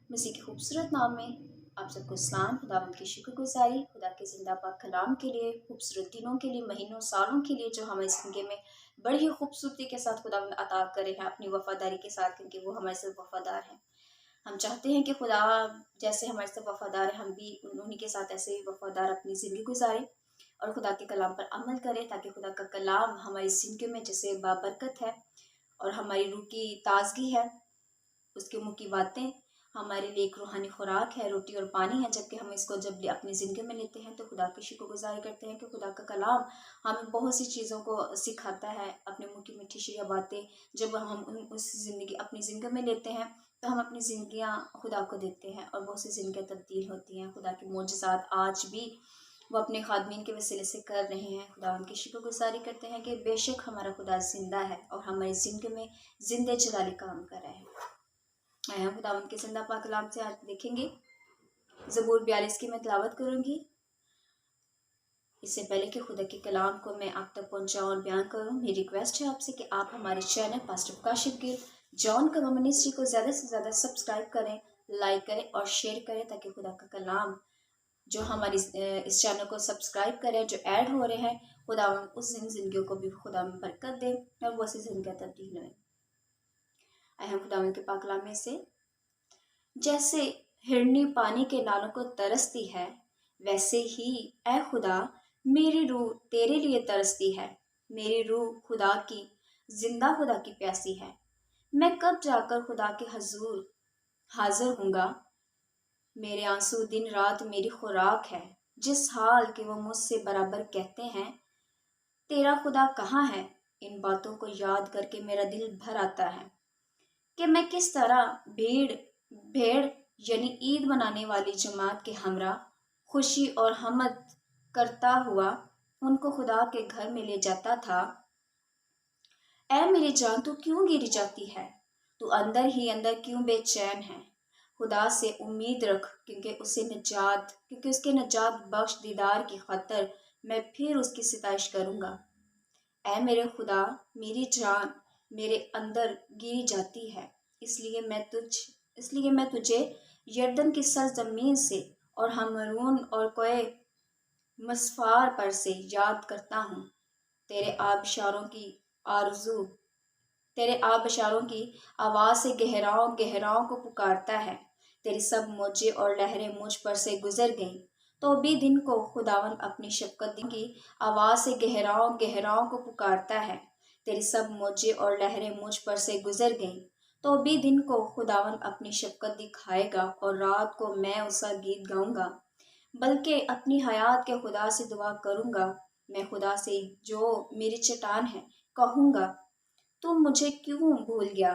मसीह के खूबसूरत नाम में आप सबको सलाम। खुदावंद की शुक्रगुजारी खुदा के जिंदा पाक कलाम के लिए, खूबसूरत दिनों के लिए, महीनों सालों के लिए जो हमारी ज़िंदगी में बड़ी ही खूबसूरती के साथ खुदावंद अता करे हैं अपनी वफादारी के साथ, क्योंकि वो हमारे साथ वफादार हैं। हम चाहते हैं कि खुदा जैसे हमारे साथ वफादार है, हम भी उन्हीं के साथ ऐसे ही वफादार अपनी ज़िंदगी गुजारें और खुदा के कलाम पर अमल करें, ताकि खुदा का कलाम हमारी ज़िंदगी में जैसे बाबरकत है और हमारी रूह की ताजगी है, उसके मुँह की बातें हमारे लिए एक रूहानी खुराक है, रोटी और पानी है। जबकि हम इसको जब अपनी ज़िंदगी में लेते हैं तो खुदा की शुक्रगुजारी करते हैं कि खुदा का कलाम हमें बहुत सी चीज़ों को सिखाता है। अपने मुँह की मीठी सी बातें जब हम उस ज़िंदगी अपनी ज़िंदगी में लेते हैं तो हम अपनी ज़िंदगियाँ खुदा को देते हैं और बहुत सी ज़िंदगियाँ तब्दील होती हैं। खुदा के मोजज़ात आज भी वो अपने खादमीन के वसीले से कर रहे हैं। खुदा उनकी शुक्रगुजारी करते हैं कि बेशक हमारा खुदा जिंदा है और हमारी ज़िंदगी में जिंदे जलाली काम कर रहा है। आया खुदावंद के जिंदा पाक कलाम से आज देखेंगे ज़बूर 42 की मैं तिलावत करूंगी। इससे पहले कि खुदा के कलाम को मैं आप तक पहुंचाऊं और बयान करूं, मेरी रिक्वेस्ट है आपसे कि आप हमारे channel pastor Kashif Gill John का मिनिस्ट्री को ज़्यादा से ज़्यादा सब्सक्राइब करें, लाइक करें और शेयर करें, ताकि खुदा का कलाम जो हमारी इस चैनल को सब्सक्राइब करें, जो ऐड हो रहे हैं, खुदा उस जिंदगियों को भी खुदा में बरकत दे और वो सी जिंदगी तब्दील हुए। अहम खुदा के पाक कलाम में से, जैसे हिरनी पानी के नालों को तरसती है, वैसे ही ऐ खुदा मेरी रूह तेरे लिए तरसती है। मेरी रूह खुदा की, जिंदा खुदा की प्यासी है। मैं कब जाकर खुदा के हजूर हाजिर हूँगा। मेरे आंसू दिन रात मेरी खुराक है। जिस हाल के वो मुझसे बराबर कहते हैं, तेरा खुदा कहाँ है। इन बातों को याद करके मेरा दिल भर आता है कि मैं किस तरह भेड़ यानी ईद मनाने वाली जमात के हमरा खुशी और हमद करता हुआ उनको खुदा के घर में ले जाता था। ऐ मेरी जान, तू क्यों गिर जाती है। तू अंदर ही अंदर क्यों बेचैन है। खुदा से उम्मीद रख, क्योंकि उसके नजात बख्श दीदार की खातर मैं फिर उसकी सिताइश करूंगा। ऐ मेरे खुदा, मेरी जान मेरे अंदर गिरी जाती है, इसलिए मैं तुझे यरदन की सरजमीन से और हमरून और कोए मसफार पर से याद करता हूँ। तेरे आबशारों की आवाज़ से गहराओं को पुकारता है। तेरी सब मौजें और लहरें मुझ पर से गुजर गईं, तो भी दिन को खुदावन अपनी शफकत की आवाज़ से गहराओं को पुकारता है। तेरी सब मौजें और लहरें मुझ पर से गुजर गईं, तो भी दिन को खुदावन अपनी शफकत दिखाएगा और रात को मैं उसका गीत गाऊंगा। बल्कि अपनी हयात के खुदा से दुआ करूंगा। मैं खुदा से जो मेरी चट्टान है कहूंगा, तू मुझे क्यों भूल गया।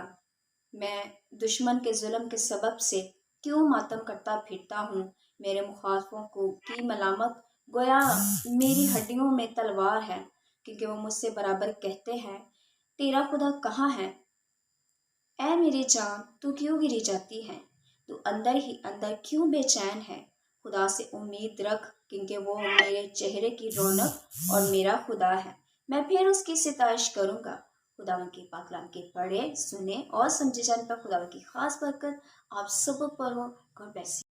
मैं दुश्मन के जुल्म के सबब से क्यों मातम करता फिरता हूँ। मेरे मुखालफों को की मलामत गोया मेरी हड्डियों में तलवार है, क्योंकि वो मुझसे बराबर कहते हैं, तेरा खुदा कहाँ है। ऐ मेरी जान, तू क्यों गिरी जाती है। तू अंदर ही अंदर क्यों बेचैन है। खुदा से उम्मीद रख, क्योंकि वो मेरे चेहरे की रौनक और मेरा खुदा है। मैं फिर उसकी सिताइश करूंगा। खुदा की पाकलाम के पढ़े, सुने और समझे जाने पर खुदा की खास बरकत आप सब पर हो। God bless you.